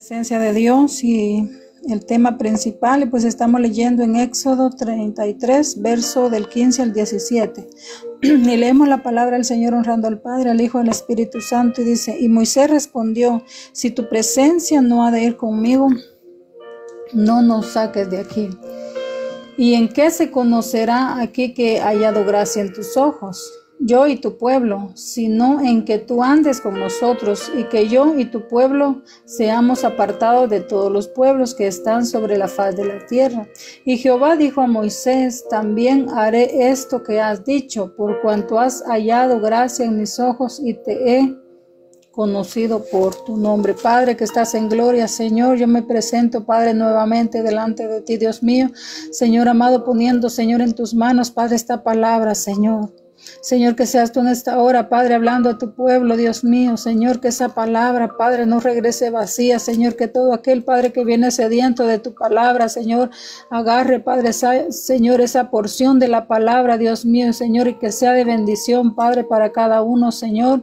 Presencia de Dios y el tema principal, y pues estamos leyendo en Éxodo 33, verso del 15 al 17. Y leemos la palabra del Señor honrando al Padre, al Hijo y al Espíritu Santo, y dice: y Moisés respondió: si tu presencia no ha de ir conmigo, no nos saques de aquí. ¿Y en qué se conocerá aquí que he hallado gracia en tus ojos, yo y tu pueblo, sino en que tú andes con nosotros, y que yo y tu pueblo seamos apartados de todos los pueblos que están sobre la faz de la tierra? Y Jehová dijo a Moisés: también haré esto que has dicho, por cuanto has hallado gracia en mis ojos y te he conocido por tu nombre. Padre que estás en gloria, Señor, yo me presento, Padre, nuevamente delante de ti, Dios mío, Señor amado, poniendo, Señor, en tus manos, Padre, esta palabra, Señor. Señor, que seas tú en esta hora, Padre, hablando a tu pueblo, Dios mío, Señor, que esa palabra, Padre, no regrese vacía, Señor, que todo aquel, Padre, que viene sediento de tu palabra, Señor, agarre, Padre, Señor, esa porción de la palabra, Dios mío, Señor, y que sea de bendición, Padre, para cada uno, Señor.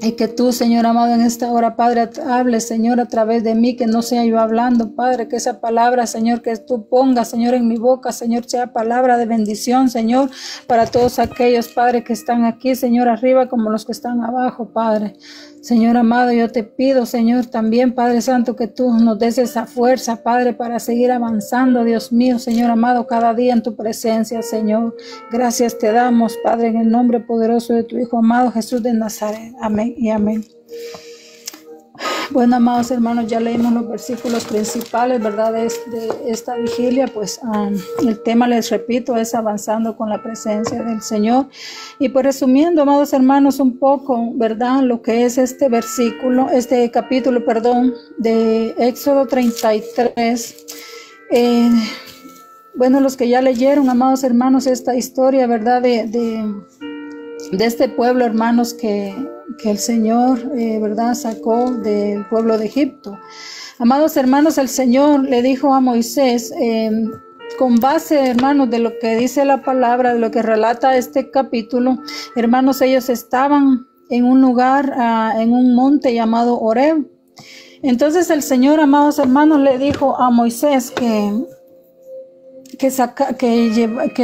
Y que tú, Señor amado, en esta hora, Padre, hables, Señor, a través de mí, que no sea yo hablando, Padre, que esa palabra, Señor, que tú pongas, Señor, en mi boca, Señor, sea palabra de bendición, Señor, para todos aquellos, Padre, que están aquí, Señor, arriba, como los que están abajo, Padre. Señor amado, yo te pido, Señor, también, Padre Santo, que tú nos des esa fuerza, Padre, para seguir avanzando, Dios mío, Señor amado, cada día en tu presencia, Señor. Gracias te damos, Padre, en el nombre poderoso de tu Hijo amado, Jesús de Nazaret. Amén y amén. Bueno, amados hermanos, ya leímos los versículos principales, ¿verdad? De esta vigilia, pues el tema, les repito, es avanzando con la presencia del Señor. Y pues resumiendo, amados hermanos, un poco, ¿verdad? Lo que es este capítulo, de Éxodo 33. Bueno, los que ya leyeron, amados hermanos, esta historia, ¿verdad? De este pueblo, hermanos, que el Señor, ¿verdad?, sacó del pueblo de Egipto. Amados hermanos, el Señor le dijo a Moisés, con base, hermanos, de lo que dice la palabra, de lo que relata este capítulo, hermanos, ellos estaban en un lugar, en un monte llamado Horeb. Entonces el Señor, amados hermanos, le dijo a Moisés que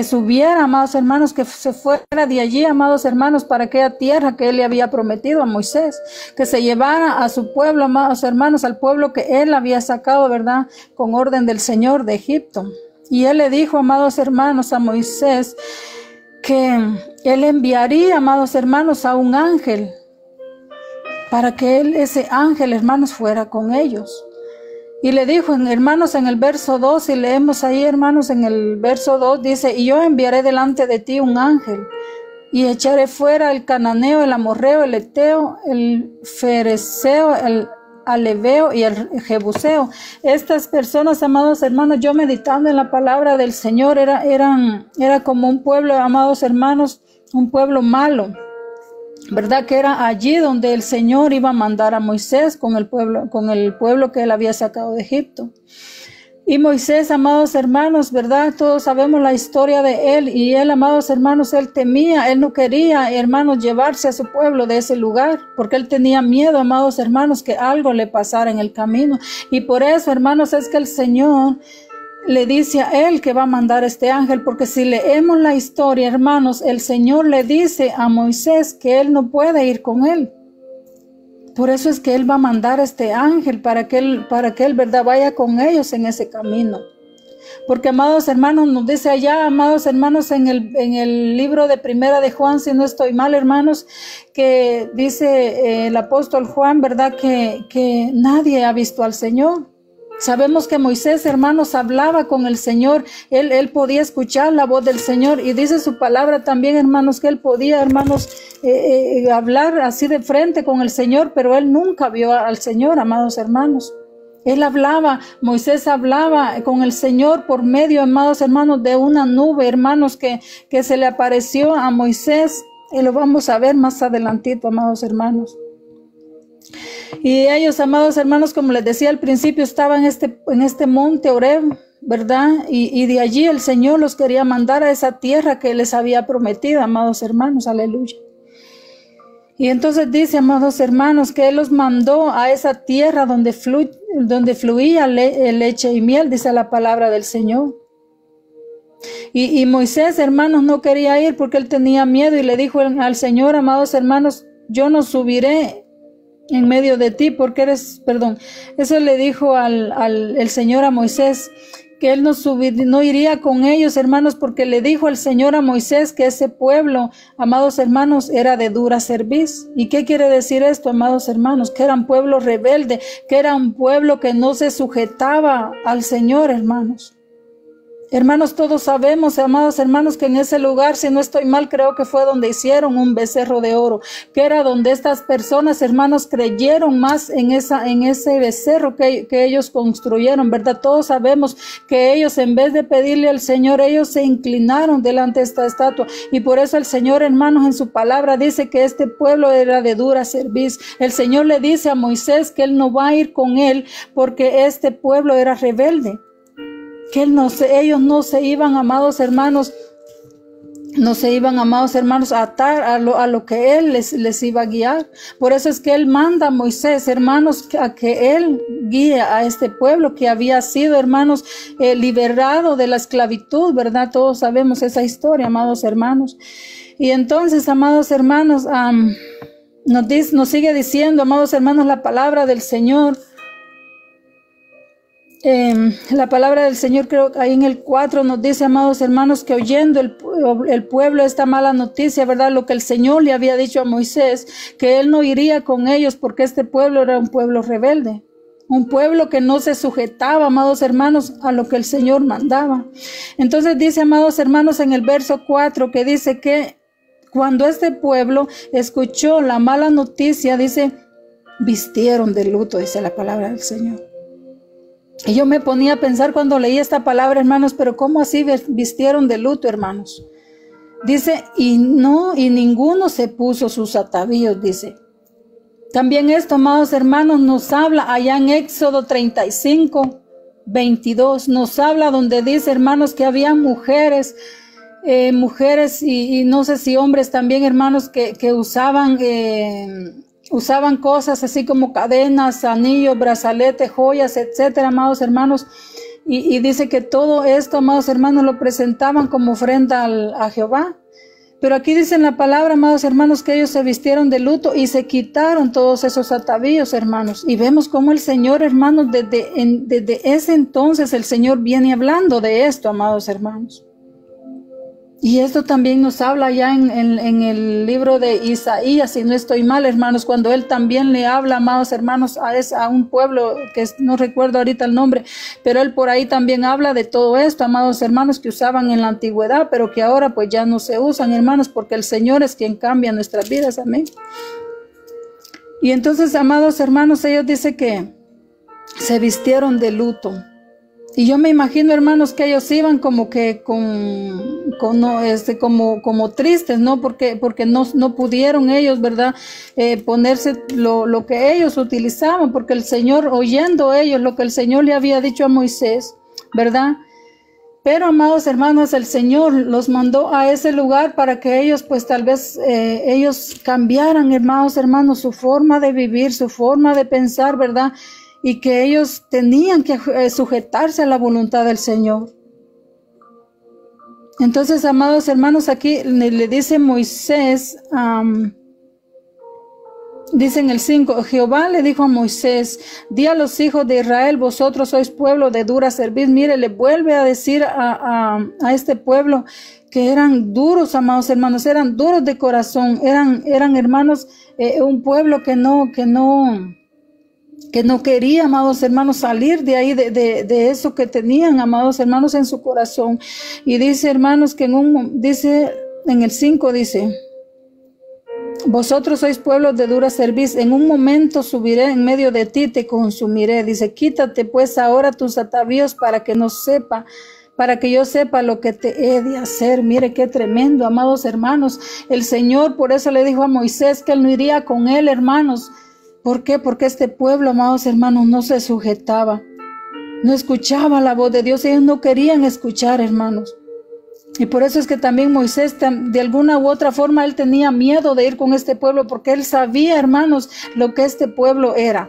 subiera, amados hermanos, que se fuera de allí, amados hermanos, para aquella tierra que él le había prometido a Moisés, que se llevara a su pueblo, amados hermanos, al pueblo que él había sacado, ¿verdad?, con orden del Señor de Egipto. Y él le dijo, amados hermanos, a Moisés, que él enviaría, amados hermanos, a un ángel, para que ese ángel, hermanos, fuera con ellos. Y le dijo, hermanos, en el verso 2, y leemos ahí, hermanos, en el verso 2, dice: y yo enviaré delante de ti un ángel, y echaré fuera el cananeo, el amorreo, el eteo, el fereceo, el aleveo y el jebuseo. Estas personas, amados hermanos, yo meditando en la palabra del Señor, era como un pueblo, amados hermanos, un pueblo malo, ¿verdad? Que era allí donde el Señor iba a mandar a Moisés con el pueblo que él había sacado de Egipto. Y Moisés, amados hermanos, ¿verdad? Todos sabemos la historia de él, y él, amados hermanos, él temía, él no quería, hermanos, llevarse a su pueblo de ese lugar, porque él tenía miedo, amados hermanos, que algo le pasara en el camino. Y por eso, hermanos, es que el Señor le dice a él que va a mandar este ángel, porque si leemos la historia, hermanos, el Señor le dice a Moisés que él no puede ir con él. Por eso es que él va a mandar este ángel para que él, ¿verdad?, vaya con ellos en ese camino. Porque, amados hermanos, nos dice allá, amados hermanos, en el libro de Primera de Juan, si no estoy mal, hermanos, que dice el apóstol Juan, ¿verdad?, que nadie ha visto al Señor. Sabemos que Moisés, hermanos, hablaba con el Señor, él podía escuchar la voz del Señor, y dice su palabra también, hermanos, que él podía, hermanos, hablar así de frente con el Señor, pero él nunca vio al Señor, amados hermanos. Él hablaba, Moisés hablaba con el Señor por medio, amados hermanos, de una nube, hermanos, que se le apareció a Moisés, y lo vamos a ver más adelantito, amados hermanos. Y ellos, amados hermanos, como les decía al principio, estaban en este monte Horeb, ¿verdad? Y de allí el Señor los quería mandar a esa tierra que les había prometido, amados hermanos, aleluya. Y entonces dice, amados hermanos, que Él los mandó a esa tierra donde fluía leche y miel, dice la palabra del Señor. Y Moisés, hermanos, no quería ir porque él tenía miedo y le dijo al Señor, amados hermanos, yo no subiré en medio de ti porque eso le dijo el Señor a Moisés, que él no iría con ellos, hermanos, porque le dijo el Señor a Moisés que ese pueblo, amados hermanos, era de dura cerviz. ¿Y qué quiere decir esto, amados hermanos? Que era un pueblo rebelde, que era un pueblo que no se sujetaba al Señor, hermanos. Hermanos, todos sabemos, amados hermanos, que en ese lugar, si no estoy mal, creo que fue donde hicieron un becerro de oro, que era donde estas personas, hermanos, creyeron más en ese becerro que ellos construyeron, ¿verdad? Todos sabemos que ellos, en vez de pedirle al Señor, ellos se inclinaron delante de esta estatua, y por eso el Señor, hermanos, en su palabra dice que este pueblo era de dura cerviz. El Señor le dice a Moisés que él no va a ir con él porque este pueblo era rebelde. Que ellos no se iban, amados hermanos, a atar a lo que Él les iba a guiar. Por eso es que Él manda a Moisés, hermanos, a que Él guíe a este pueblo que había sido, hermanos, liberado de la esclavitud, ¿verdad? Todos sabemos esa historia, amados hermanos. Y entonces, amados hermanos, nos sigue diciendo, amados hermanos, la palabra del Señor. La palabra del Señor, creo que ahí en el 4 nos dice, amados hermanos, que oyendo el pueblo esta mala noticia, ¿verdad? Lo que el Señor le había dicho a Moisés, que él no iría con ellos porque este pueblo era un pueblo rebelde, un pueblo que no se sujetaba, amados hermanos, a lo que el Señor mandaba. Entonces dice, amados hermanos, en el verso 4, que dice que cuando este pueblo escuchó la mala noticia, dice, vistieron de luto, dice la palabra del Señor. Y yo me ponía a pensar cuando leí esta palabra, hermanos, pero ¿cómo así vistieron de luto, hermanos? Dice, y ninguno se puso sus atavíos, dice. También esto, amados hermanos, nos habla allá en Éxodo 35, 22, nos habla donde dice, hermanos, que había mujeres y no sé si hombres también, hermanos, que usaban cosas así como cadenas, anillos, brazaletes, joyas, etcétera, amados hermanos. Y dice que todo esto, amados hermanos, lo presentaban como ofrenda a Jehová. Pero aquí dice en la palabra, amados hermanos, que ellos se vistieron de luto y se quitaron todos esos atavíos, hermanos. Y vemos cómo el Señor, hermanos, desde ese entonces el Señor viene hablando de esto, amados hermanos. Y esto también nos habla ya en el libro de Isaías, si no estoy mal, hermanos, cuando él también le habla, amados hermanos, a un pueblo que no recuerdo ahorita el nombre, pero él por ahí también habla de todo esto, amados hermanos, que usaban en la antigüedad, pero que ahora pues ya no se usan, hermanos, porque el Señor es quien cambia nuestras vidas, amén. Y entonces, amados hermanos, ellos dicen que se vistieron de luto. Y yo me imagino, hermanos, que ellos iban como que como tristes, ¿no? Porque no pudieron ellos, ¿verdad? Ponerse lo que ellos utilizaban, porque el Señor, oyendo ellos lo que el Señor le había dicho a Moisés, ¿verdad? Pero, amados hermanos, el Señor los mandó a ese lugar para que ellos, pues tal vez ellos cambiaran, hermanos, su forma de vivir, su forma de pensar, ¿verdad? Y que ellos tenían que sujetarse a la voluntad del Señor. Entonces, amados hermanos, aquí le dice Moisés, dice en el 5, Jehová le dijo a Moisés, di a los hijos de Israel, vosotros sois pueblo de dura cerviz. Mire, le vuelve a decir a este pueblo que eran duros, amados hermanos, eran duros de corazón, eran hermanos, un pueblo que no quería, amados hermanos, salir de ahí, de eso que tenían, amados hermanos, en su corazón. Y dice, hermanos, que dice en el 5, dice, vosotros sois pueblos de dura cerviz, en un momento subiré en medio de ti, te consumiré. Dice, quítate pues ahora tus atavíos para que yo sepa lo que te he de hacer. Mire qué tremendo, amados hermanos. El Señor por eso le dijo a Moisés que él no iría con él, hermanos. ¿Por qué? Porque este pueblo, amados hermanos, no se sujetaba, no escuchaba la voz de Dios. Ellos no querían escuchar, hermanos. Y por eso es que también Moisés, de alguna u otra forma, él tenía miedo de ir con este pueblo, porque él sabía, hermanos, lo que este pueblo era.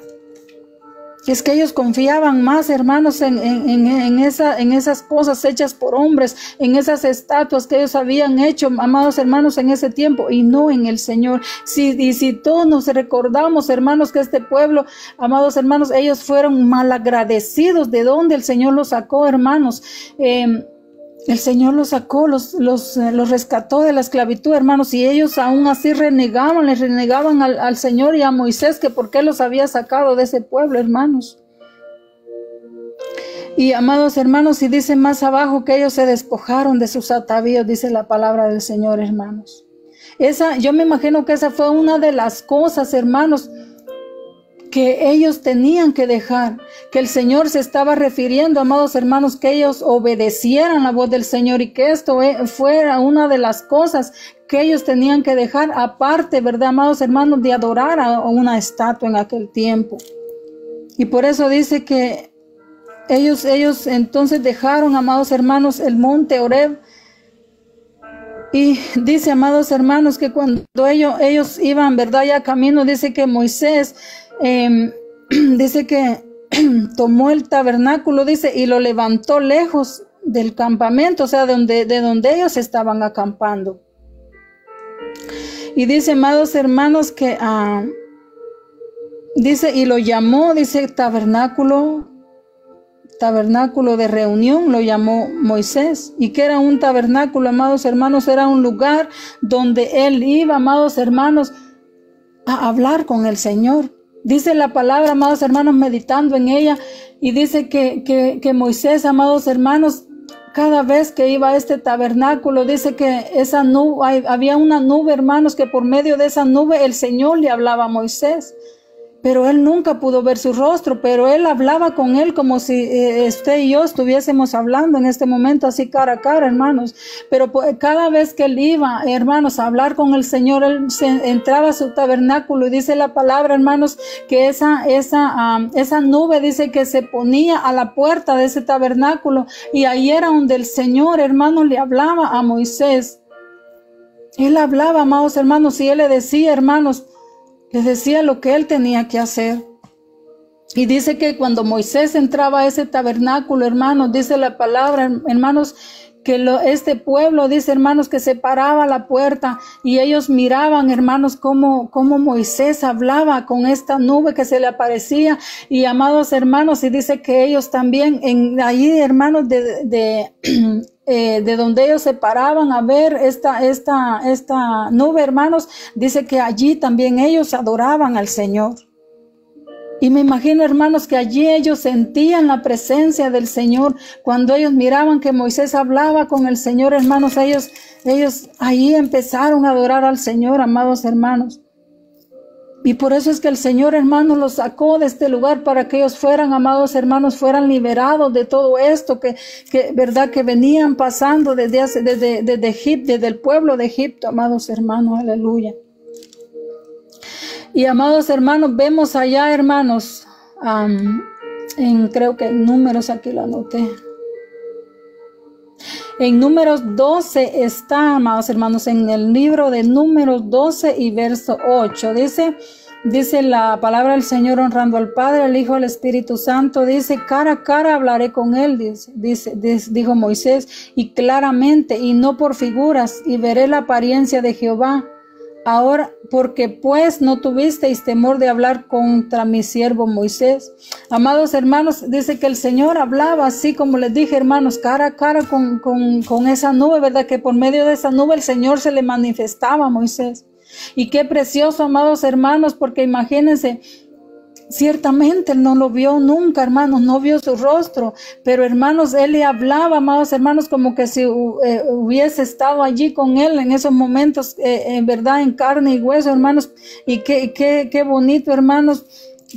Y es que ellos confiaban más, hermanos, en esas cosas hechas por hombres, en esas estatuas que ellos habían hecho, amados hermanos, en ese tiempo, y no en el Señor. Si todos nos recordamos, hermanos, que este pueblo, amados hermanos, ellos fueron malagradecidos de donde el Señor los sacó, hermanos. El Señor los sacó, los rescató de la esclavitud, hermanos, y ellos aún así les renegaban al Señor y a Moisés, que por qué los había sacado de ese pueblo, hermanos. Y amados hermanos, y dice más abajo que ellos se despojaron de sus atavíos, dice la palabra del Señor, hermanos. Yo me imagino que esa fue una de las cosas, hermanos, que ellos tenían que dejar, que el Señor se estaba refiriendo, amados hermanos, que ellos obedecieran la voz del Señor, y que esto fuera una de las cosas que ellos tenían que dejar, aparte, ¿verdad, amados hermanos?, de adorar a una estatua en aquel tiempo. Y por eso dice que ellos entonces dejaron, amados hermanos, el monte Horeb. Y dice, amados hermanos, que cuando ellos iban, ¿verdad?, ya camino, dice que Moisés dice que tomó el tabernáculo, dice, y lo levantó lejos del campamento, o sea, de donde ellos estaban acampando. Y dice, amados hermanos, que dice, y lo llamó, dice, tabernáculo de reunión, lo llamó Moisés. ¿Y qué era un tabernáculo, amados hermanos? Era un lugar donde él iba, amados hermanos, a hablar con el Señor. Dice la palabra, amados hermanos, meditando en ella, y dice que Moisés, amados hermanos, cada vez que iba a este tabernáculo, dice que esa nube, había una nube, hermanos, que por medio de esa nube el Señor le hablaba a Moisés. Pero él nunca pudo ver su rostro, pero él hablaba con él como si usted y yo estuviésemos hablando en este momento, así cara a cara, hermanos. Pero cada vez que él iba, hermanos, a hablar con el Señor, él entraba a su tabernáculo, y dice la palabra, hermanos, que esa nube, dice que se ponía a la puerta de ese tabernáculo, y ahí era donde el Señor, hermanos, le hablaba a Moisés. Él hablaba, amados hermanos, y él le decía, hermanos, les decía lo que él tenía que hacer. Y dice que cuando Moisés entraba a ese tabernáculo, hermanos, dice la palabra, hermanos, que este pueblo, dice, hermanos, que se paraba a la puerta, y ellos miraban, hermanos, cómo Moisés hablaba con esta nube que se le aparecía. Y amados hermanos, y dice que ellos también allí, hermanos, de donde ellos se paraban a ver esta nube, hermanos, dice que allí también ellos adoraban al Señor. Y me imagino, hermanos, que allí ellos sentían la presencia del Señor. Cuando ellos miraban que Moisés hablaba con el Señor, hermanos, ellos ahí empezaron a adorar al Señor, amados hermanos. Y por eso es que el Señor, hermanos, los sacó de este lugar, para que ellos fueran, amados hermanos, fueran liberados de todo esto que verdad, que venían pasando desde Egipto, desde el pueblo de Egipto, amados hermanos, aleluya. Y amados hermanos, vemos allá, hermanos, creo que en Números, aquí lo anoté. En Números 12 está, amados hermanos, en el libro de Números 12 y verso 8. Dice la palabra del Señor, honrando al Padre, al Hijo, al Espíritu Santo. Dice, cara a cara hablaré con él, dijo Moisés, y claramente, y no por figuras, y veré la apariencia de Jehová. Ahora, porque pues no tuvisteis temor de hablar contra mi siervo Moisés. Amados hermanos, dice que el Señor hablaba así, como les dije, hermanos, cara a cara con esa nube, ¿verdad? Que por medio de esa nube el Señor se le manifestaba a Moisés. Y qué precioso, amados hermanos, porque imagínense, ciertamente él no lo vio nunca, hermanos, no vio su rostro, pero hermanos, él le hablaba, amados hermanos, como que si hubiese estado allí con él en esos momentos, en verdad, en carne y hueso, hermanos. Y qué bonito, hermanos,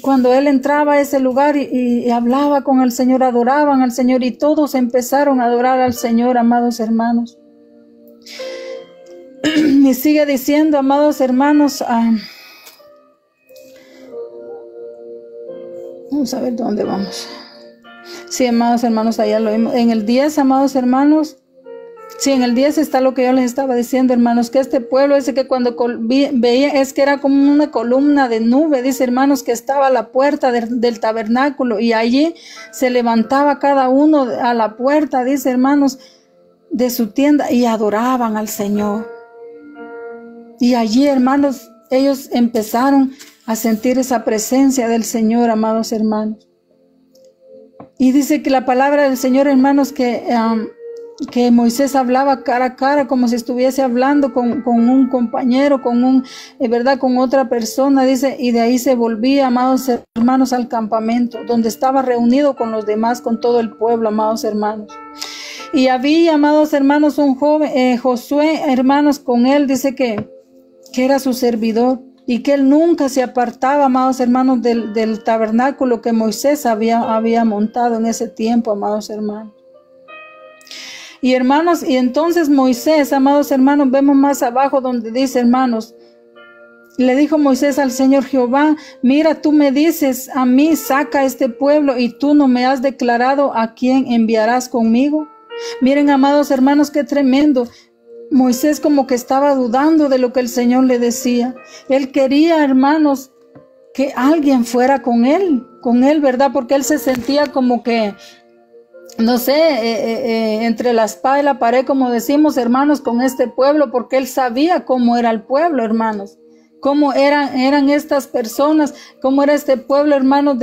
cuando él entraba a ese lugar y hablaba con el Señor, adoraban al Señor, y todos empezaron a adorar al Señor, amados hermanos. Y sigue diciendo, amados hermanos, vamos a ver dónde vamos. Sí, amados hermanos, allá lo vimos. En el 10, amados hermanos, Sí, en el 10 está lo que yo les estaba diciendo, hermanos, que este pueblo, dice que cuando veía, es que era como una columna de nube, dice, hermanos, que estaba a la puerta del tabernáculo, y allí se levantaba cada uno a la puerta, dice, hermanos, de su tienda, y adoraban al Señor. Y allí, hermanos, ellos empezaron a sentir esa presencia del Señor, amados hermanos. Y dice que la palabra del Señor, hermanos, que Moisés hablaba cara a cara, como si estuviese hablando con un compañero, ¿verdad? Con otra persona, dice, y de ahí se volvía, amados hermanos, al campamento, donde estaba reunido con los demás, con todo el pueblo, amados hermanos. Y había, amados hermanos, un joven, Josué, hermanos, con él, dice que era su servidor, y que él nunca se apartaba, amados hermanos, del tabernáculo que Moisés había montado en ese tiempo, amados hermanos. Y hermanos, y entonces Moisés, amados hermanos, vemos más abajo donde dice, hermanos, le dijo Moisés al Señor Jehová, mira, tú me dices a mí, saca este pueblo, y tú no me has declarado a quién enviarás conmigo. Miren, amados hermanos, qué tremendo. Moisés como que estaba dudando de lo que el Señor le decía. Él quería, hermanos, que alguien fuera con él, ¿verdad? Porque él se sentía como que, no sé, entre la espada y la pared, como decimos, hermanos, con este pueblo, porque él sabía cómo era el pueblo, hermanos, cómo eran estas personas, cómo era este pueblo, hermanos,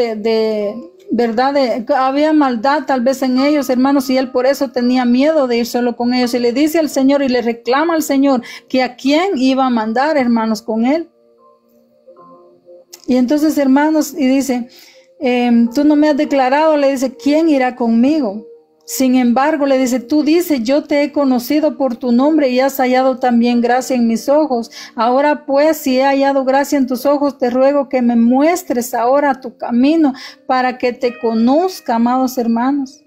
¿verdad? Había maldad tal vez en ellos, hermanos, y él por eso tenía miedo de ir solo con ellos. Y le dice al Señor y le reclama al Señor que a quién iba a mandar, hermanos, con él. Y entonces, hermanos, y dice, tú no me has declarado, le dice, ¿quién irá conmigo? Sin embargo, le dice, tú dices, yo te he conocido por tu nombre y has hallado también gracia en mis ojos. Ahora pues, si he hallado gracia en tus ojos, te ruego que me muestres ahora tu camino para que te conozca, amados hermanos,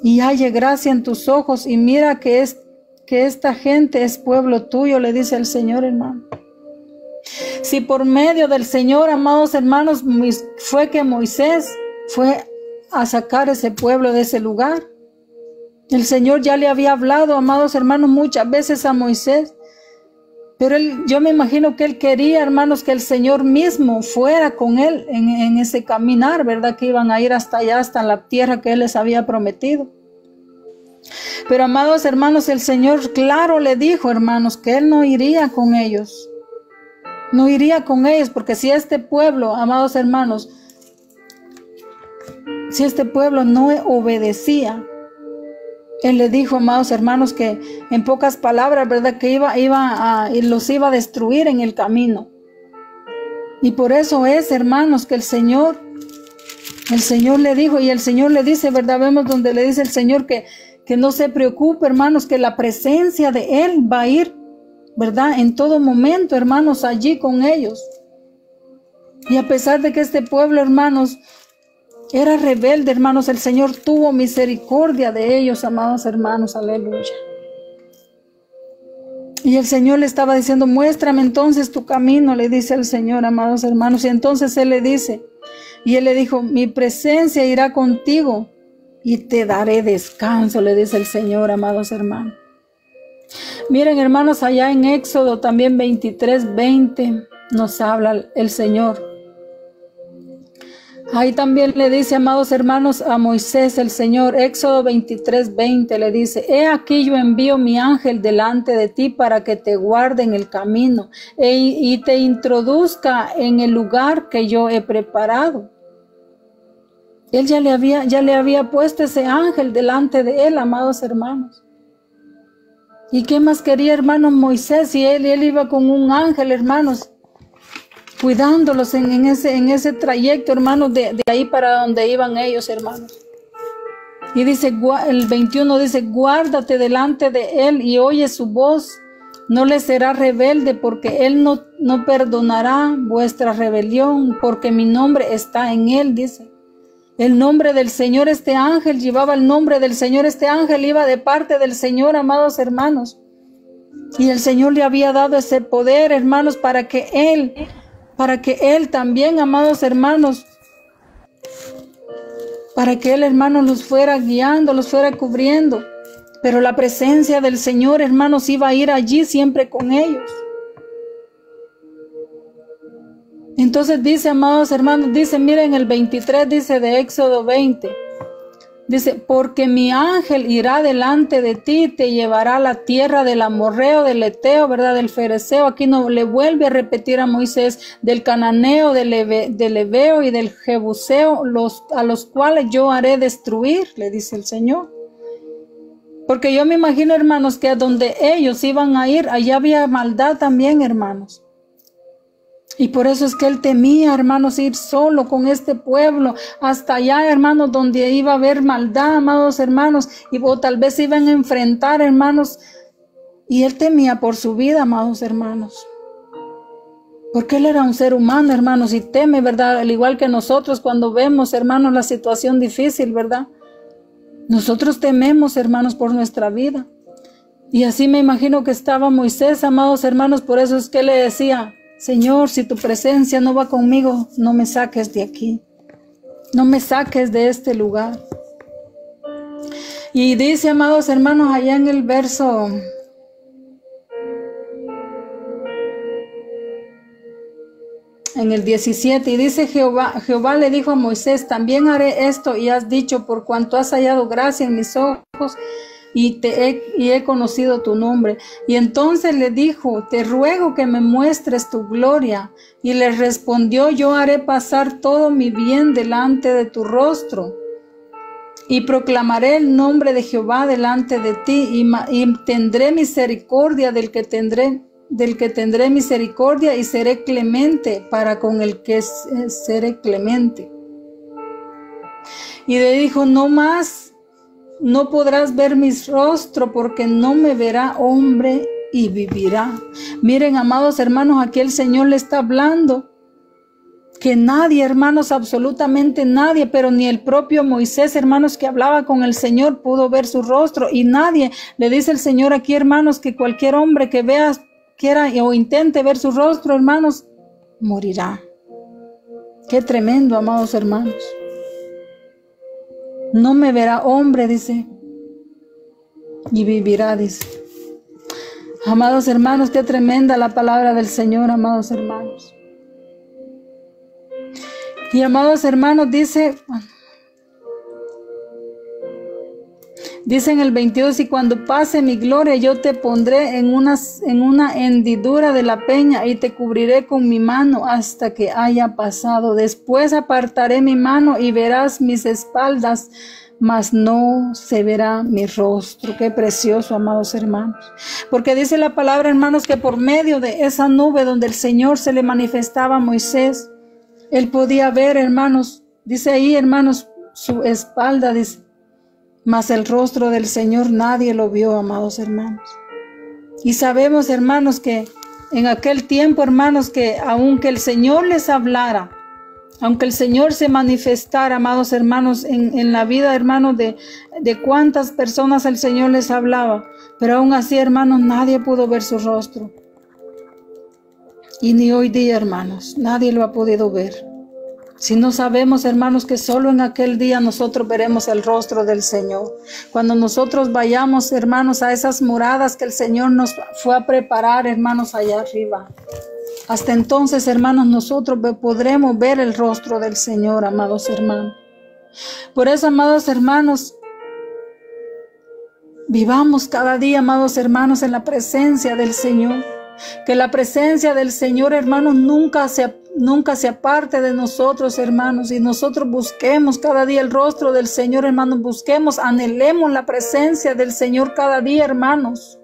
y halle gracia en tus ojos. Y mira que esta gente es pueblo tuyo, le dice el Señor, hermano. Si por medio del Señor, amados hermanos, fue que Moisés fue a sacar ese pueblo de ese lugar. El Señor ya le había hablado, amados hermanos, muchas veces a Moisés, pero yo me imagino que él quería, hermanos, que el Señor mismo fuera con él en ese caminar, ¿verdad? Que iban a ir hasta allá, hasta la tierra que él les había prometido. Pero, amados hermanos, el Señor claro le dijo, hermanos, que él no iría con ellos. No iría con ellos, porque si este pueblo, amados hermanos, si este pueblo no obedecía, él le dijo, amados hermanos, que en pocas palabras, ¿verdad? Que los iba a destruir en el camino. Y por eso es, hermanos, que el Señor le dijo, y el Señor le dice, ¿verdad? Vemos donde le dice el Señor que no se preocupe, hermanos, que la presencia de Él va a ir, ¿verdad? En todo momento, hermanos, allí con ellos. Y a pesar de que este pueblo, hermanos, era rebelde, hermanos, el Señor tuvo misericordia de ellos, amados hermanos, aleluya. Y el Señor le estaba diciendo, muéstrame entonces tu camino, le dice el Señor, amados hermanos. Y entonces Él le dice, y Él le dijo, mi presencia irá contigo y te daré descanso, le dice el Señor, amados hermanos. Miren, hermanos, allá en Éxodo también 23:20 nos habla el Señor. Ahí también le dice, amados hermanos, a Moisés el Señor, Éxodo 23:20 le dice, he aquí yo envío mi ángel delante de ti para que te guarde en el camino y te introduzca en el lugar que yo he preparado. Él ya le había puesto ese ángel delante de él, amados hermanos. ¿Y qué más quería, hermanos, Moisés? Y él iba con un ángel, hermanos, cuidándolos en ese trayecto, hermanos, de ahí para donde iban ellos, hermanos. Y dice, el 21 dice, guárdate delante de él y oye su voz. No le será rebelde, porque él no perdonará vuestra rebelión, porque mi nombre está en él, dice. El nombre del Señor, este ángel llevaba el nombre del Señor, este ángel iba de parte del Señor, amados hermanos. Y el Señor le había dado ese poder, hermanos, para que él también, amados hermanos, para que él, hermanos, los fuera guiando, los fuera cubriendo. Pero la presencia del Señor, hermanos, iba a ir allí siempre con ellos. Entonces dice, amados hermanos, dice, miren el 23, dice de Éxodo 20. Dice, porque mi ángel irá delante de ti y te llevará a la tierra del amorreo, del eteo, ¿verdad? Del fereceo. Aquí no le vuelve a repetir a Moisés, del cananeo, del heveo y del jebuseo, a los cuales yo haré destruir, le dice el Señor. Porque yo me imagino, hermanos, que a donde ellos iban a ir, allá había maldad también, hermanos. Y por eso es que él temía, hermanos, ir solo con este pueblo hasta allá, hermanos, donde iba a haber maldad, amados hermanos, o tal vez se iban a enfrentar, hermanos, y él temía por su vida, amados hermanos. Porque él era un ser humano, hermanos, y teme, ¿verdad? Al igual que nosotros cuando vemos, hermanos, la situación difícil, ¿verdad? Nosotros tememos, hermanos, por nuestra vida. Y así me imagino que estaba Moisés, amados hermanos, por eso es que le decía, Señor, si tu presencia no va conmigo, no me saques de aquí. No me saques de este lugar. Y dice, amados hermanos, allá en el verso... En el 17, y dice Jehová le dijo a Moisés, también haré esto, y has dicho, por cuanto has hallado gracia en mis ojos, y he conocido tu nombre. Y entonces le dijo, te ruego que me muestres tu gloria. Y le respondió, yo haré pasar todo mi bien delante de tu rostro, y proclamaré el nombre de Jehová delante de ti, y tendré misericordia del que tendré misericordia, y seré clemente para con el que seré clemente. Y le dijo, no más, no podrás ver mi rostro, porque no me verá hombre y vivirá. Miren, amados hermanos, aquí el Señor le está hablando que nadie, hermanos, absolutamente nadie, pero ni el propio Moisés, hermanos, que hablaba con el Señor, pudo ver su rostro. Y nadie, le dice el Señor aquí, hermanos, que cualquier hombre que vea, quiera o intente ver su rostro, hermanos, morirá. Qué tremendo, amados hermanos. No me verá hombre, dice, y vivirá, dice. Amados hermanos, qué tremenda la palabra del Señor, amados hermanos. Y amados hermanos, dice en el 22, y cuando pase mi gloria, yo te pondré en una hendidura de la peña, y te cubriré con mi mano hasta que haya pasado. Después apartaré mi mano y verás mis espaldas, mas no se verá mi rostro. Qué precioso, amados hermanos. Porque dice la palabra, hermanos, que por medio de esa nube donde el Señor se le manifestaba a Moisés, él podía ver, hermanos, dice ahí, hermanos, su espalda, dice, mas el rostro del Señor nadie lo vio, amados hermanos. Y sabemos, hermanos, que en aquel tiempo, hermanos, que aunque el Señor les hablara, aunque el Señor se manifestara, amados hermanos, en la vida, hermanos, de cuántas personas el Señor les hablaba, pero aún así, hermanos, nadie pudo ver su rostro. Y ni hoy día, hermanos, nadie lo ha podido ver. Si no sabemos, hermanos, que solo en aquel día nosotros veremos el rostro del Señor. Cuando nosotros vayamos, hermanos, a esas moradas que el Señor nos fue a preparar, hermanos, allá arriba. Hasta entonces, hermanos, nosotros podremos ver el rostro del Señor, amados hermanos. Por eso, amados hermanos, vivamos cada día, amados hermanos, en la presencia del Señor. Que la presencia del Señor, hermanos, nunca se aparte de nosotros, hermanos. Y nosotros busquemos cada día el rostro del Señor, hermanos. Busquemos, anhelemos la presencia del Señor cada día, hermanos.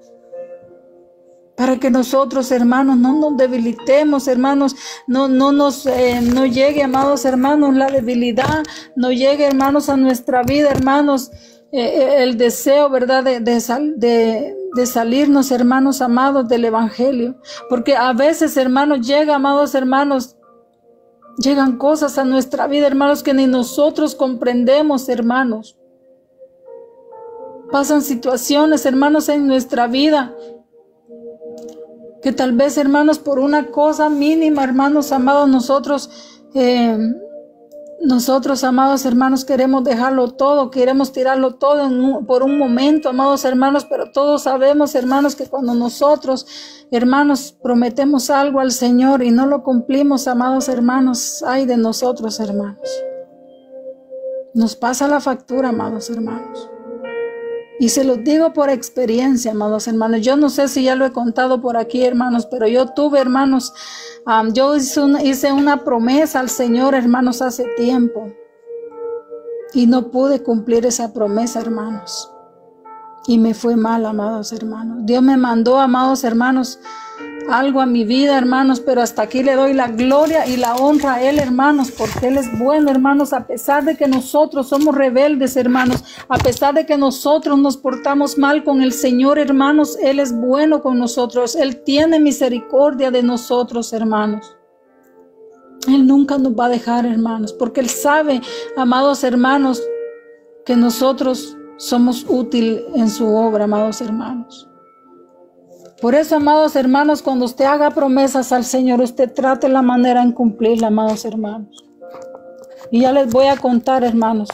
Para que nosotros, hermanos, no nos debilitemos, hermanos. No llegue, amados hermanos, la debilidad. No llegue, hermanos, a nuestra vida, hermanos, el deseo, ¿verdad? De salirnos, hermanos amados, del Evangelio. Porque a veces, hermanos, amados hermanos, llegan cosas a nuestra vida, hermanos, que ni nosotros comprendemos, hermanos. Pasan situaciones, hermanos, en nuestra vida, que tal vez, hermanos, por una cosa mínima, hermanos amados, nosotros Nosotros, amados hermanos, queremos dejarlo todo, queremos tirarlo todo por un momento, amados hermanos, pero todos sabemos, hermanos, que cuando nosotros, hermanos, prometemos algo al Señor y no lo cumplimos, amados hermanos, ay de nosotros, hermanos. Nos pasa la factura, amados hermanos. Y se los digo por experiencia, amados hermanos. Yo no sé si ya lo he contado por aquí, hermanos, pero yo tuve, hermanos, yo hice una promesa al Señor, hermanos, hace tiempo. Y no pude cumplir esa promesa, hermanos. Y me fue mal, amados hermanos. Dios me mandó, amados hermanos, algo a mi vida, hermanos, pero hasta aquí le doy la gloria y la honra a Él, hermanos, porque Él es bueno, hermanos, a pesar de que nosotros somos rebeldes, hermanos, a pesar de que nosotros nos portamos mal con el Señor, hermanos, Él es bueno con nosotros, Él tiene misericordia de nosotros, hermanos. Él nunca nos va a dejar, hermanos, porque Él sabe, amados hermanos, que nosotros somos útiles en su obra, amados hermanos. Por eso, amados hermanos, cuando usted haga promesas al Señor, usted trate la manera en cumplirla, amados hermanos. Y ya les voy a contar, hermanos,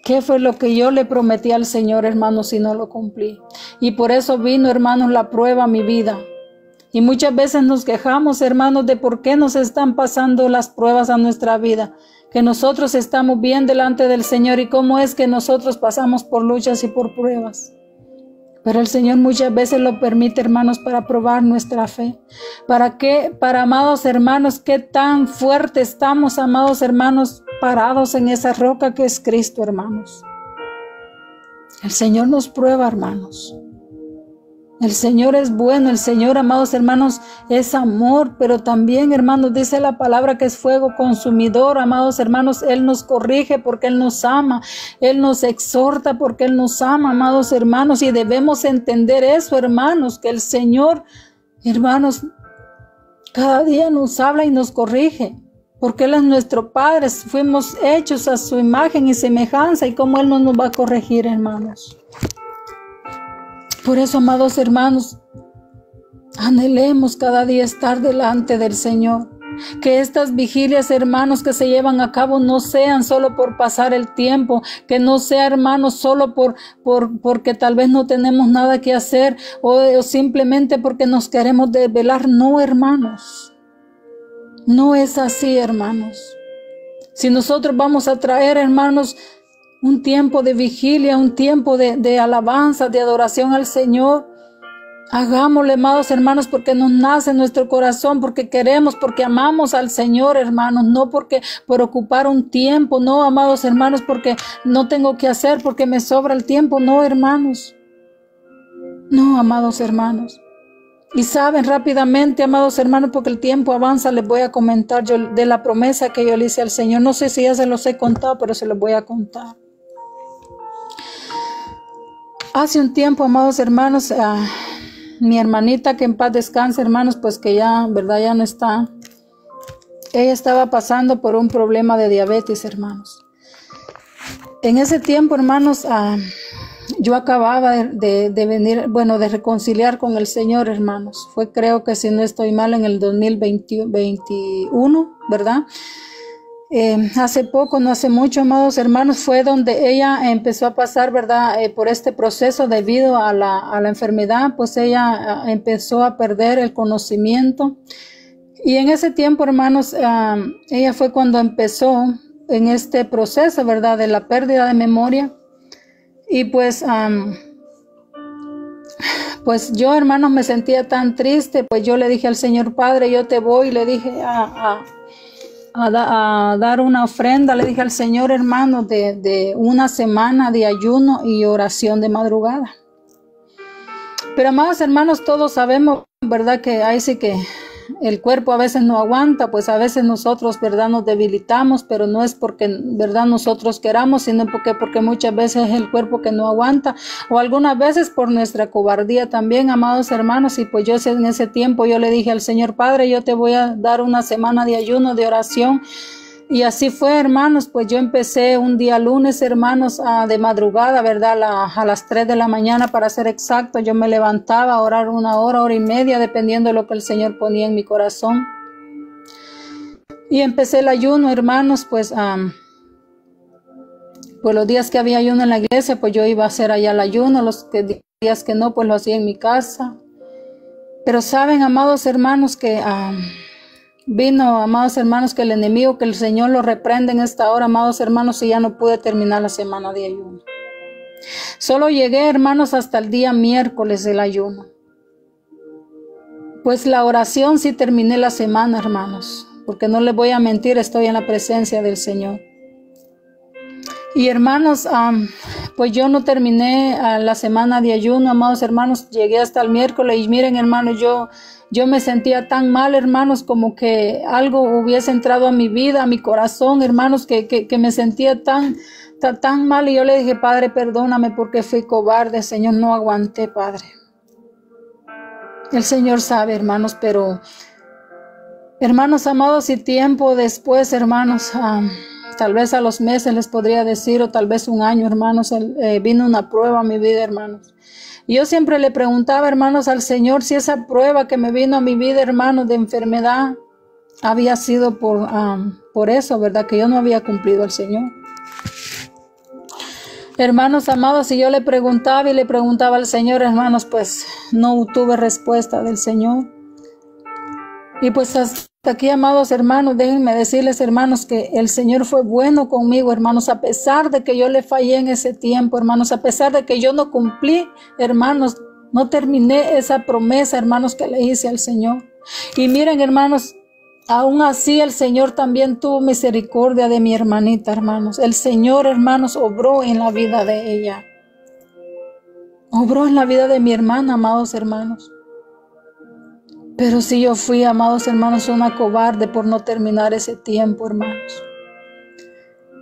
qué fue lo que yo le prometí al Señor, hermanos, y no lo cumplí. Y por eso vino, hermanos, la prueba a mi vida. Y muchas veces nos quejamos, hermanos, de por qué nos están pasando las pruebas a nuestra vida. Que nosotros estamos bien delante del Señor y cómo es que nosotros pasamos por luchas y por pruebas. Pero el Señor muchas veces lo permite, hermanos, para probar nuestra fe. ¿Para qué? Para, amados hermanos, qué tan fuerte estamos, amados hermanos, parados en esa roca que es Cristo, hermanos. El Señor nos prueba, hermanos. El Señor es bueno, el Señor, amados hermanos, es amor, pero también, hermanos, dice la palabra que es fuego consumidor, amados hermanos, Él nos corrige porque Él nos ama, Él nos exhorta porque Él nos ama, amados hermanos, y debemos entender eso, hermanos, que el Señor, hermanos, cada día nos habla y nos corrige, porque Él es nuestro Padre, fuimos hechos a su imagen y semejanza, y cómo Él no nos va a corregir, hermanos. Por eso, amados hermanos, anhelemos cada día estar delante del Señor. Que estas vigilias, hermanos, que se llevan a cabo no sean solo por pasar el tiempo, que no sea, hermanos, solo porque tal vez no tenemos nada que hacer o simplemente porque nos queremos desvelar. No, hermanos. No es así, hermanos. Si nosotros vamos a traer, hermanos, un tiempo de vigilia, un tiempo de alabanza, de adoración al Señor, hagámosle, amados hermanos, porque nos nace en nuestro corazón, porque queremos, porque amamos al Señor, hermanos, no porque por ocupar un tiempo, no, amados hermanos, porque no tengo que hacer, porque me sobra el tiempo, no, hermanos. No, amados hermanos. Y saben rápidamente, amados hermanos, porque el tiempo avanza, les voy a comentar yo de la promesa que yo le hice al Señor. No sé si ya se los he contado, pero se los voy a contar. Hace un tiempo, amados hermanos, mi hermanita, que en paz descanse, hermanos, pues que ya, verdad, ya no está. Ella estaba pasando por un problema de diabetes, hermanos. En ese tiempo, hermanos, yo acababa de venir, bueno, de reconciliar con el Señor, hermanos. Fue, creo que si no estoy mal, en el 2021, ¿verdad? Hace poco, no hace mucho, amados hermanos, fue donde ella empezó a pasar, ¿verdad? Por este proceso debido a la enfermedad, pues ella empezó a perder el conocimiento. Y en ese tiempo, hermanos, ella fue cuando empezó en este proceso, ¿verdad? De la pérdida de memoria. Y pues yo, hermanos, me sentía tan triste, pues yo le dije al Señor, Padre, yo te voy, le dije a dar una ofrenda, le dije al Señor, hermano, de una semana de ayuno y oración de madrugada. Pero, amados hermanos, todos sabemos, ¿verdad? Que ahí sí que el cuerpo a veces no aguanta, pues a veces nosotros, ¿verdad? Nos debilitamos, pero no es porque, ¿verdad? Nosotros queramos, sino porque muchas veces es el cuerpo que no aguanta, o algunas veces por nuestra cobardía también, amados hermanos. Y pues yo en ese tiempo yo le dije al Señor, Padre, yo te voy a dar una semana de ayuno, de oración. Y así fue, hermanos, pues yo empecé un día lunes, hermanos, de madrugada, ¿verdad? A las 3 de la mañana, para ser exacto. Yo me levantaba a orar 1 hora, 1 hora y media, dependiendo de lo que el Señor ponía en mi corazón. Y empecé el ayuno, hermanos, pues los días que había ayuno en la iglesia, pues yo iba a hacer allá el ayuno, los días que no, pues lo hacía en mi casa. Pero saben, amados hermanos, que amados hermanos, que el enemigo, que el Señor lo reprende en esta hora, amados hermanos, y ya no pude terminar la semana de ayuno. Solo llegué, hermanos, hasta el día miércoles del ayuno. Pues la oración sí terminé la semana, hermanos, porque no les voy a mentir, estoy en la presencia del Señor. Y hermanos, pues yo no terminé la semana de ayuno, amados hermanos, llegué hasta el miércoles y miren, hermanos, yo me sentía tan mal, hermanos, como que algo hubiese entrado a mi vida, a mi corazón, hermanos, que me sentía tan mal. Y yo le dije, Padre, perdóname porque fui cobarde, Señor, no aguanté, Padre. El Señor sabe, hermanos, pero, hermanos amados, y tiempo después, hermanos, tal vez a los meses les podría decir, o tal vez un año, hermanos, vino una prueba a mi vida, hermanos. Y yo siempre le preguntaba, hermanos, al Señor si esa prueba que me vino a mi vida, hermanos, de enfermedad, había sido por eso, ¿verdad? Que yo no había cumplido al Señor. Hermanos amados, si yo le preguntaba y le preguntaba al Señor, hermanos, pues no tuve respuesta del Señor. Y pues hasta aquí, amados hermanos, déjenme decirles, hermanos, que el Señor fue bueno conmigo, hermanos, a pesar de que yo le fallé en ese tiempo, hermanos, a pesar de que yo no cumplí, hermanos, no terminé esa promesa, hermanos, que le hice al Señor. Y miren, hermanos, aún así el Señor también tuvo misericordia de mi hermanita, hermanos. El Señor, hermanos, obró en la vida de ella. Obró en la vida de mi hermana, amados hermanos. Pero si yo fui, amados hermanos, una cobarde por no terminar ese tiempo, hermanos.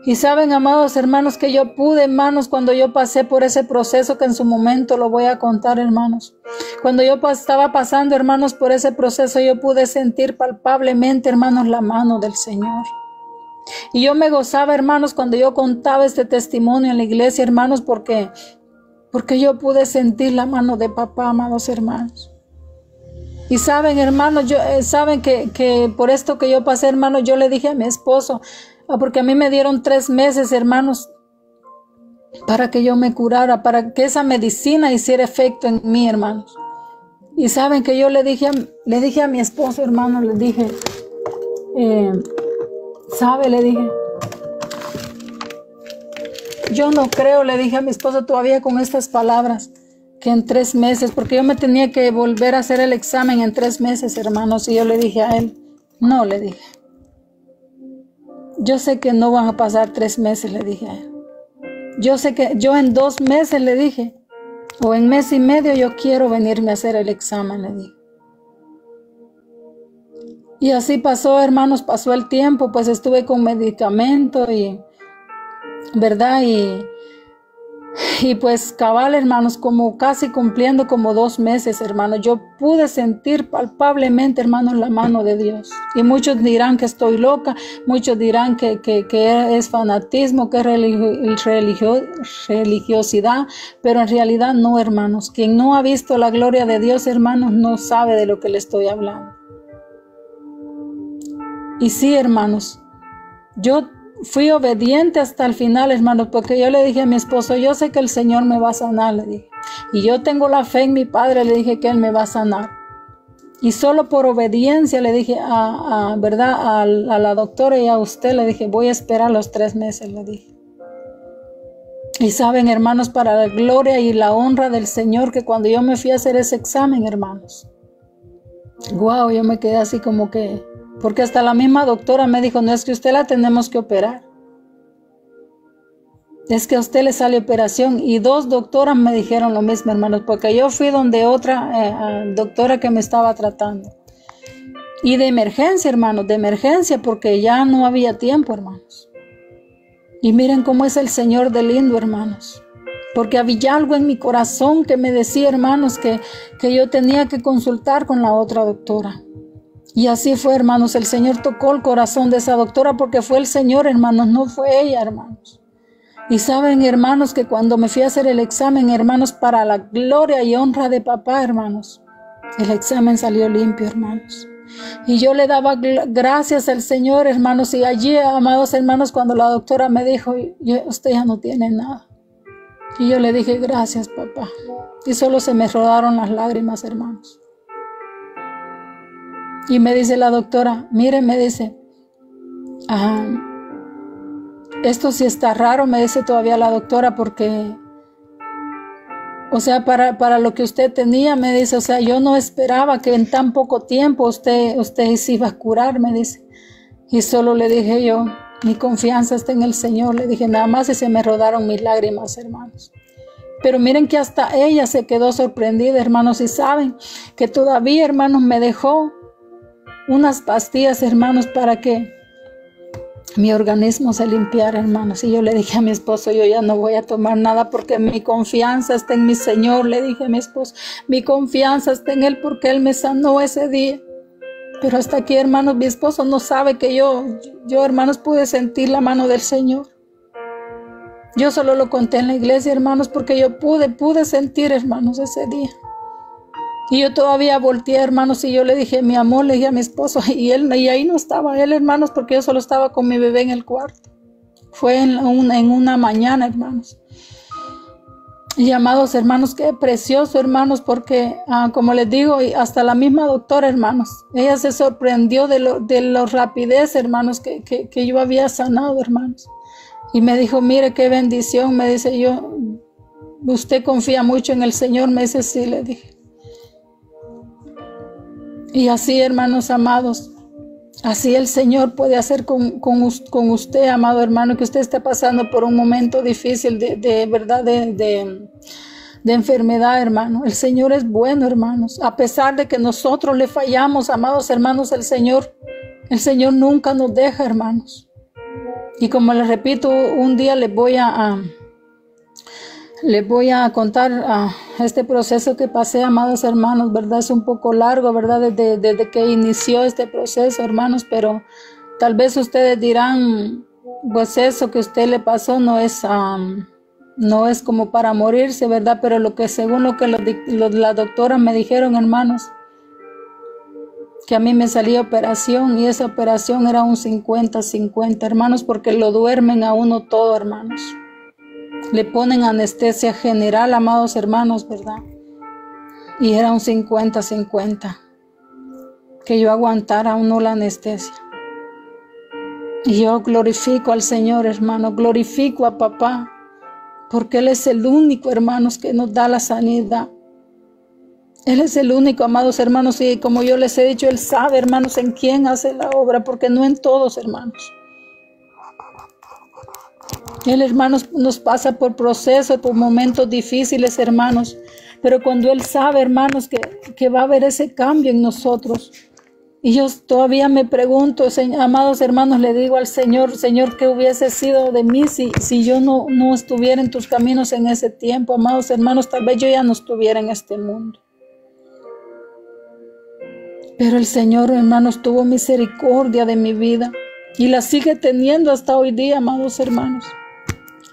Y saben, amados hermanos, que yo pude, hermanos, cuando yo pasé por ese proceso, que en su momento lo voy a contar, hermanos. Cuando yo estaba pasando, hermanos, por ese proceso, yo pude sentir palpablemente, hermanos, la mano del Señor. Y yo me gozaba, hermanos, cuando yo contaba este testimonio en la iglesia, hermanos, porque yo pude sentir la mano de papá, amados hermanos. Y saben, hermanos, saben que por esto que yo pasé, hermanos, yo le dije a mi esposo, porque a mí me dieron 3 meses, hermanos, para que yo me curara, para que esa medicina hiciera efecto en mí, hermanos. Y saben que yo le dije a mi esposo, hermano, le dije, le dije, yo no creo, le dije a mi esposo todavía con estas palabras, que en 3 meses, porque yo me tenía que volver a hacer el examen en 3 meses, hermanos, y yo le dije a él, no, le dije, yo sé que no van a pasar 3 meses, le dije a él. Yo sé que yo en 2 meses, le dije, o en 1 mes y medio, yo quiero venirme a hacer el examen, le dije. Y así pasó, hermanos, pasó el tiempo, pues estuve con medicamento y, ¿verdad? Y pues cabal, hermanos, como casi cumpliendo como 2 meses, hermanos, yo pude sentir palpablemente, hermanos, la mano de Dios. Y muchos dirán que estoy loca, muchos dirán que es fanatismo, que es religiosidad, pero en realidad no, hermanos. Quien no ha visto la gloria de Dios, hermanos, no sabe de lo que le estoy hablando. Y sí, hermanos, yo fui obediente hasta el final, hermanos, porque yo le dije a mi esposo, yo sé que el Señor me va a sanar, le dije. Y yo tengo la fe en mi Padre, le dije que Él me va a sanar. Y solo por obediencia le dije ¿verdad? A la doctora y a usted, le dije, voy a esperar los 3 meses, le dije. Y saben, hermanos, para la gloria y la honra del Señor, que cuando yo me fui a hacer ese examen, hermanos, wow, yo me quedé así como que, porque hasta la misma doctora me dijo, no es que usted la tenemos que operar, es que a usted le sale operación. Y 2 doctoras me dijeron lo mismo, hermanos, porque yo fui donde otra doctora que me estaba tratando. Y de emergencia, hermanos, de emergencia, porque ya no había tiempo, hermanos. Y miren cómo es el Señor de lindo, hermanos. Porque había algo en mi corazón que me decía, hermanos, que yo tenía que consultar con la otra doctora. Y así fue, hermanos, el Señor tocó el corazón de esa doctora, porque fue el Señor, hermanos, no fue ella, hermanos. Y saben, hermanos, que cuando me fui a hacer el examen, hermanos, para la gloria y honra de papá, hermanos, el examen salió limpio, hermanos. Y yo le daba gracias al Señor, hermanos. Y allí, amados hermanos, cuando la doctora me dijo, usted ya no tiene nada. Y yo le dije, gracias, papá. Y solo se me rodaron las lágrimas, hermanos. Y me dice la doctora, mire, me dice, esto sí está raro, me dice todavía la doctora, porque, o sea, para lo que usted tenía, me dice, o sea, yo no esperaba que en tan poco tiempo usted se iba a curar, me dice. Y solo le dije yo, mi confianza está en el Señor, le dije nada más, y se me rodaron mis lágrimas, hermanos. Pero miren que hasta ella se quedó sorprendida, hermanos, y saben que todavía, hermanos, me dejó unas pastillas, hermanos, para que mi organismo se limpiara, hermanos. Y yo le dije a mi esposo, yo ya no voy a tomar nada porque mi confianza está en mi Señor. Le dije a mi esposo, mi confianza está en Él porque Él me sanó ese día. Pero hasta aquí, hermanos, mi esposo no sabe que yo, hermanos, pude sentir la mano del Señor. Yo solo lo conté en la iglesia, hermanos, porque yo pude sentir, hermanos, ese día. Y yo todavía volteé, hermanos, y yo le dije, mi amor, le dije a mi esposo, y ahí no estaba él, hermanos, porque yo solo estaba con mi bebé en el cuarto. Fue en una mañana, hermanos. Y amados hermanos, qué precioso, hermanos, porque, como les digo, hasta la misma doctora, hermanos, ella se sorprendió de lo rapidez, hermanos, que yo había sanado, hermanos. Y me dijo, mire qué bendición, me dice yo, usted confía mucho en el Señor, me dice, sí, le dije. Y así, hermanos amados, así el Señor puede hacer con usted, amado hermano, que usted esté pasando por un momento difícil de verdad, de enfermedad, hermano. El Señor es bueno, hermanos. A pesar de que nosotros le fallamos, amados hermanos, el Señor nunca nos deja, hermanos. Y como les repito, un día les voy a contar este proceso que pasé, amados hermanos, ¿verdad? Es un poco largo, ¿verdad? Desde que inició este proceso, hermanos, pero tal vez ustedes dirán, pues eso que a usted le pasó no es como para morirse, ¿verdad? Pero según lo que las doctoras me dijeron, hermanos, que a mí me salía operación y esa operación era un 50-50, hermanos, porque lo duermen a uno todo, hermanos. Le ponen anestesia general, amados hermanos, ¿verdad? Y era un 50-50. Que yo aguantara uno la anestesia. Y yo glorifico al Señor, hermano. Glorifico a papá. Porque Él es el único, hermanos, que nos da la sanidad. Él es el único, amados hermanos. Y como yo les he dicho, Él sabe, hermanos, en quién hace la obra. Porque no en todos, hermanos. Él, hermanos, nos pasa por procesos, por momentos difíciles, hermanos. Pero cuando Él sabe, hermanos, que va a haber ese cambio en nosotros. Y yo todavía me pregunto, amados hermanos, le digo al Señor, Señor, ¿qué hubiese sido de mí si yo no estuviera en tus caminos en ese tiempo? Amados hermanos, tal vez yo ya no estuviera en este mundo. Pero el Señor, hermanos, tuvo misericordia de mi vida. Y la sigue teniendo hasta hoy día, amados hermanos.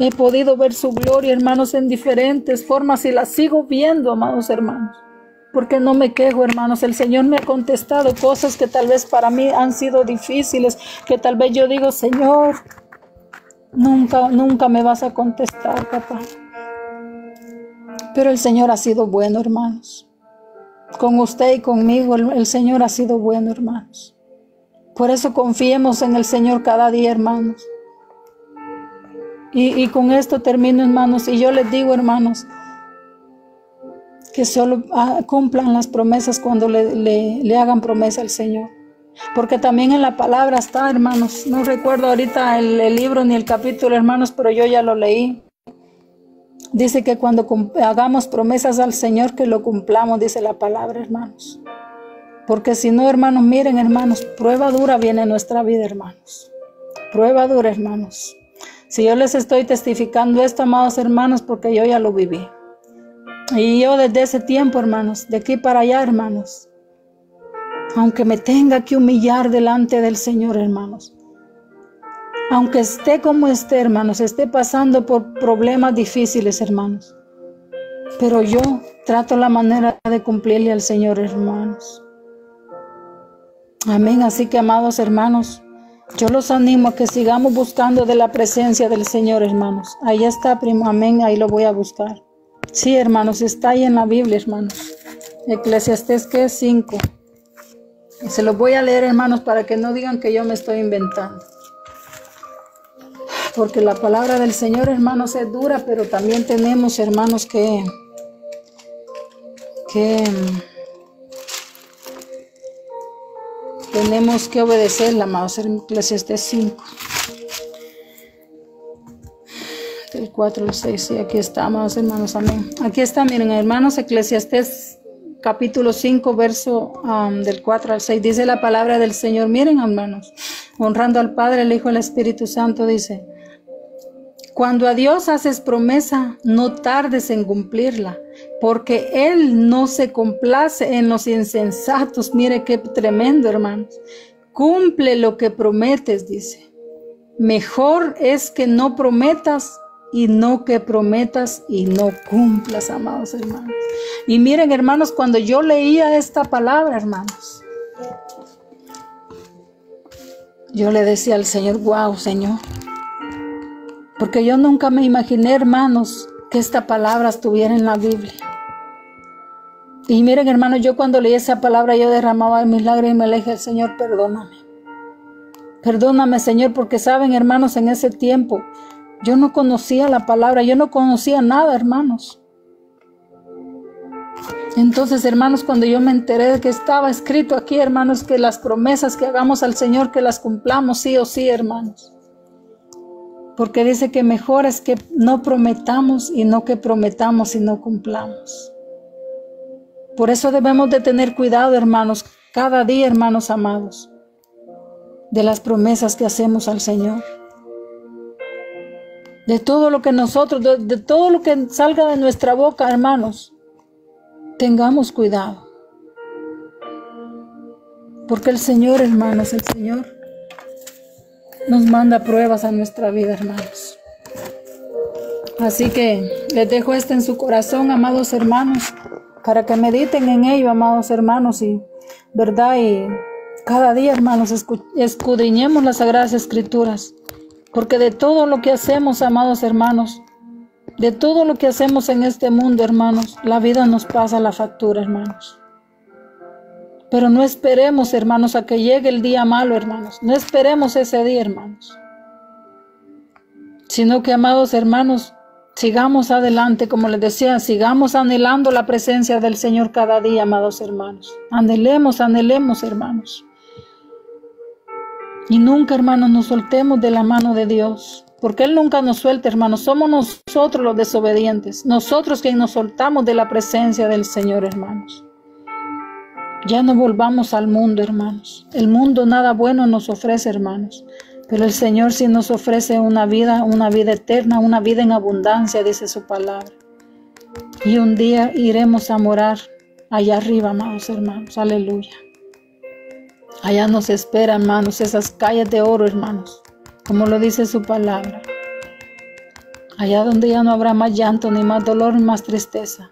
He podido ver su gloria, hermanos, en diferentes formas y la sigo viendo, amados hermanos. Porque no me quejo, hermanos. El Señor me ha contestado cosas que tal vez para mí han sido difíciles, que tal vez yo digo, Señor, nunca me vas a contestar, papá. Pero el Señor ha sido bueno, hermanos. Con usted y conmigo, el Señor ha sido bueno, hermanos. Por eso confiemos en el Señor cada día, hermanos. Y con esto termino, hermanos, y yo les digo, hermanos, que solo cumplan las promesas cuando le hagan promesa al Señor. Porque también en la palabra está, hermanos, no recuerdo ahorita el libro ni el capítulo, hermanos, pero yo ya lo leí. Dice que cuando hagamos promesas al Señor, que lo cumplamos, dice la palabra, hermanos. Porque si no, hermanos, miren, hermanos, prueba dura viene en nuestra vida, hermanos. Prueba dura, hermanos. Si yo les estoy testificando esto, amados hermanos, porque yo ya lo viví. Y yo desde ese tiempo, hermanos, de aquí para allá, hermanos, aunque me tenga que humillar delante del Señor, hermanos, aunque esté como esté, hermanos, esté pasando por problemas difíciles, hermanos, pero yo trato la manera de cumplirle al Señor, hermanos. Amén. Así que, amados hermanos, yo los animo a que sigamos buscando de la presencia del Señor, hermanos. Ahí está, primo. Amén. Ahí lo voy a buscar. Sí, hermanos, está ahí en la Biblia, hermanos. Eclesiastés, ¿qué es? 5. Se los voy a leer, hermanos, para que no digan que yo me estoy inventando. Porque la palabra del Señor, hermanos, es dura, pero también tenemos, hermanos, que tenemos que obedecerla, amados. Eclesiastés 5. Del 4 al 6, sí, aquí está, amados hermanos, amén. Aquí está, miren, hermanos, Eclesiastés capítulo 5, verso del 4 al 6, dice la palabra del Señor. Miren, hermanos, honrando al Padre, el Hijo y el Espíritu Santo, dice: cuando a Dios haces promesa, no tardes en cumplirla, porque Él no se complace en los insensatos. Mire qué tremendo, hermanos. Cumple lo que prometes, dice. Mejor es que no prometas y no que prometas y no cumplas, amados hermanos. Y miren, hermanos, cuando yo leía esta palabra, hermanos, yo le decía al Señor: wow, Señor, porque yo nunca me imaginé, hermanos, que esta palabra estuviera en la Biblia. Y miren, hermanos, yo cuando leí esa palabra, yo derramaba mis lágrimas y me le dije al Señor: perdóname. Perdóname, Señor, porque saben, hermanos, en ese tiempo yo no conocía la palabra, yo no conocía nada, hermanos. Entonces, hermanos, cuando yo me enteré de que estaba escrito aquí, hermanos, que las promesas que hagamos al Señor, que las cumplamos sí o sí, hermanos. Porque dice que mejor es que no prometamos y no que prometamos y no cumplamos. Por eso debemos de tener cuidado, hermanos, cada día, hermanos amados, de las promesas que hacemos al Señor. De todo lo que nosotros, de todo lo que salga de nuestra boca, hermanos, tengamos cuidado. Porque el Señor, hermanos, el Señor nos manda pruebas a nuestra vida, hermanos. Así que les dejo esto en su corazón, amados hermanos, para que mediten en ello, amados hermanos, y verdad, y cada día, hermanos, escudriñemos las Sagradas Escrituras. Porque de todo lo que hacemos, amados hermanos, de todo lo que hacemos en este mundo, hermanos, la vida nos pasa la factura, hermanos. Pero no esperemos, hermanos, a que llegue el día malo, hermanos. No esperemos ese día, hermanos. Sino que, amados hermanos, sigamos adelante, como les decía, sigamos anhelando la presencia del Señor cada día, amados hermanos. Anhelemos, anhelemos, hermanos. Y nunca, hermanos, nos soltemos de la mano de Dios, porque Él nunca nos suelta, hermanos. Somos nosotros los desobedientes, nosotros quienes nos soltamos de la presencia del Señor, hermanos. Ya no volvamos al mundo, hermanos. El mundo nada bueno nos ofrece, hermanos, pero el Señor sí nos ofrece una vida eterna, una vida en abundancia, dice su palabra. Y un día iremos a morar allá arriba, amados hermanos. Aleluya. Allá nos espera, hermanos, esas calles de oro, hermanos, como lo dice su palabra. Allá donde ya no habrá más llanto, ni más dolor, ni más tristeza,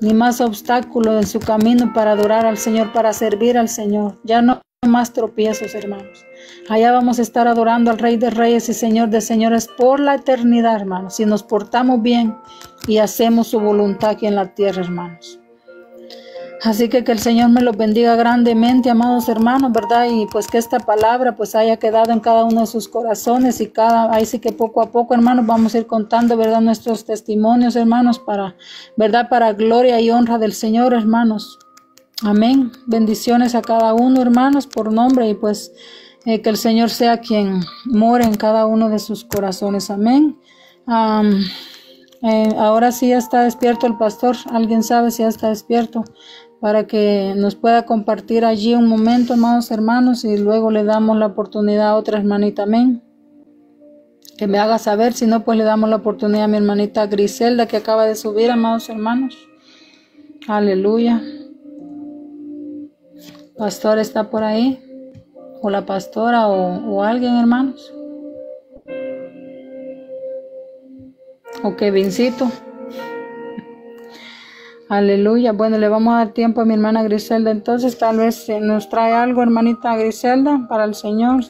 ni más obstáculos en su camino para adorar al Señor, para servir al Señor. Ya no más tropiezos, hermanos. Allá vamos a estar adorando al Rey de Reyes y Señor de Señores por la eternidad, hermanos, si nos portamos bien y hacemos su voluntad aquí en la tierra, hermanos. Así que el Señor me los bendiga grandemente, amados hermanos, ¿verdad? Y pues que esta palabra pues haya quedado en cada uno de sus corazones y ahí sí que poco a poco, hermanos, vamos a ir contando, ¿verdad? Nuestros testimonios, hermanos, ¿verdad? Para gloria y honra del Señor, hermanos. Amén. Bendiciones a cada uno, hermanos, por nombre, y pues que el Señor sea quien more en cada uno de sus corazones. Amén. Ahora sí ya está despierto el pastor. ¿Alguien sabe si ya está despierto? Para que nos pueda compartir allí un momento, amados hermanos, y luego le damos la oportunidad a otra hermanita. Amén. Que me haga saber, si no, pues le damos la oportunidad a mi hermanita Griselda, que acaba de subir, amados hermanos. Aleluya. Pastor está por ahí, o la pastora, o alguien, hermanos. O Kevincito. Aleluya. Bueno, le vamos a dar tiempo a mi hermana Griselda. Entonces, tal vez nos trae algo, hermanita Griselda, para el Señor.